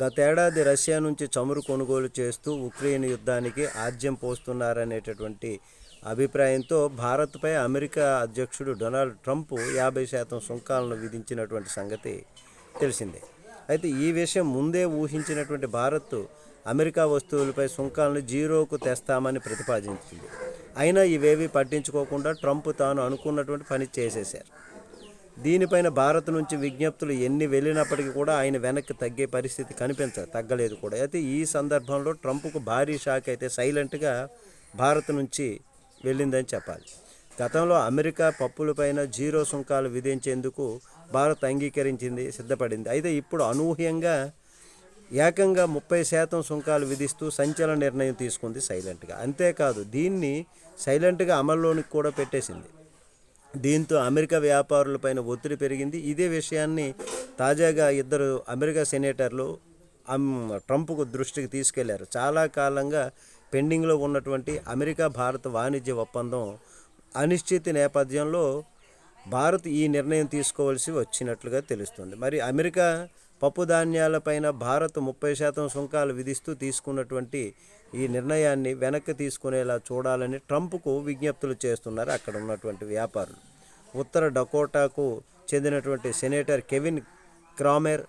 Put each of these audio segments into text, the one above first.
గతేడాది రష్యా నుంచి చమురు కొనుగోలు చేస్తూ ఉక్రెయిన్ యుద్ధానికి ఆజ్యం పోస్తున్నారనేటటువంటి అభిప్రాయంతో భారత్పై అమెరికా అధ్యక్షుడు డొనాల్డ్ ట్రంప్ 50% సుంకాలను విధించినటువంటి సంగతి తెలిసిందే. అయితే ఈ విషయం ముందే ఊహించినటువంటి భారత్ అమెరికా వస్తువులపై సుంకాలను జీరోకు తెస్తామని ప్రతిపాదించింది. అయినా ఇవేవీ పట్టించుకోకుండా ట్రంప్ తాను అనుకున్నటువంటి పని చేసేశారు. దీనిపైన భారత్ నుంచి విజ్ఞప్తులు ఎన్ని వెళ్ళినప్పటికీ కూడా ఆయన వెనక్కి తగ్గే పరిస్థితి తగ్గలేదు కూడా. అయితే ఈ సందర్భంలో ట్రంప్కు భారీ షాక్ అయితే సైలెంట్గా భారత్ నుంచి వెళ్ళిందని చెప్పాలి. గతంలో అమెరికా పప్పులపైన జీరో సుంకాలు విధించేందుకు భారత్ సిద్ధపడింది. అయితే ఇప్పుడు అనూహ్యంగా ఏకంగా 30% సుంకాలు విధిస్తూ సంచలన నిర్ణయం తీసుకుంది సైలెంట్గా. అంతేకాదు దీన్ని సైలెంట్గా అమల్లోనికి కూడా పెట్టేసింది. దీంతో అమెరికా వ్యాపారులపైన ఒత్తిడి పెరిగింది. ఇదే విషయాన్ని తాజాగా ఇద్దరు అమెరికా సెనేటర్లు ట్రంప్కు దృష్టికి తీసుకెళ్లారు. చాలా కాలంగా పెండింగ్లో ఉన్నటువంటి అమెరికా భారత వాణిజ్య ఒప్పందం అనిశ్చితి నేపథ్యంలో భారత్ ఈ నిర్ణయం తీసుకోవాల్సి వచ్చినట్లుగా తెలుస్తుంది. మరి అమెరికా పప్పు ధాన్యాలపైన భారత్ 30% సుంకాలు విధిస్తూ తీసుకున్నటువంటి ఈ నిర్ణయాన్ని వెనక్కి తీసుకునేలా చూడాలని ట్రంప్కు విజ్ఞప్తులు చేస్తున్నారు అక్కడ ఉన్నటువంటి వ్యాపారులు. ఉత్తర డకోటాకు చెందినటువంటి సెనేటర్ కెవిన్ క్రామెర్,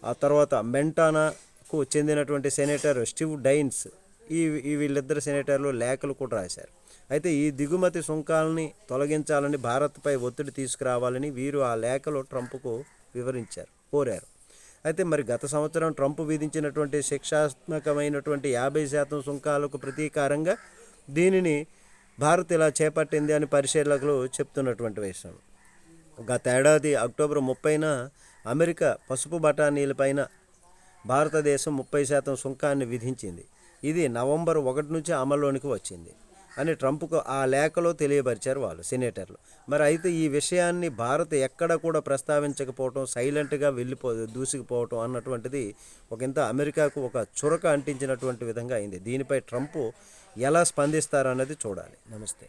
ఆ తర్వాత మెంటానాకు చెందినటువంటి సెనేటర్ స్టీవ్ డైన్స్, వీళ్ళిద్దరు సెనేటర్లు లేఖలు కూడా రాశారు. అయితే ఈ దిగుమతి సుంకాలని తొలగించాలని భారత్పై ఒత్తిడి తీసుకురావాలని వీరు ఆ లేఖలో ట్రంప్కు కోరారు. అయితే మరి గత సంవత్సరం ట్రంప్ విధించినటువంటి శిక్షాత్మకమైనటువంటి 50% సుంకాలకు ప్రతీకారంగా దీనిని భారత్ ఇలా చేపట్టింది అని పరిశీలకులు చెప్తున్నటువంటి విషయం. గతేడాది అక్టోబర్ 30న అమెరికా పసుపు బఠానీలపైన భారతదేశం 30% సుంకాన్ని విధించింది. ఇది నవంబర్ 1 నుంచి అమల్లోనికి వచ్చింది అని ట్రంప్కు ఆ లేఖలో తెలియపరిచారు వాళ్ళు సెనేటర్లు. మరి అయితే ఈ విషయాన్ని భారత్ ఎక్కడ కూడా ప్రస్తావించకపోవటం, సైలెంట్గా దూసుకుపోవటం అన్నటువంటిది ఒకంత అమెరికాకు ఒక చురక అంటించినటువంటి విధంగా అయింది. దీనిపై ట్రంప్ ఎలా స్పందిస్తారన్నది చూడాలి. నమస్తే.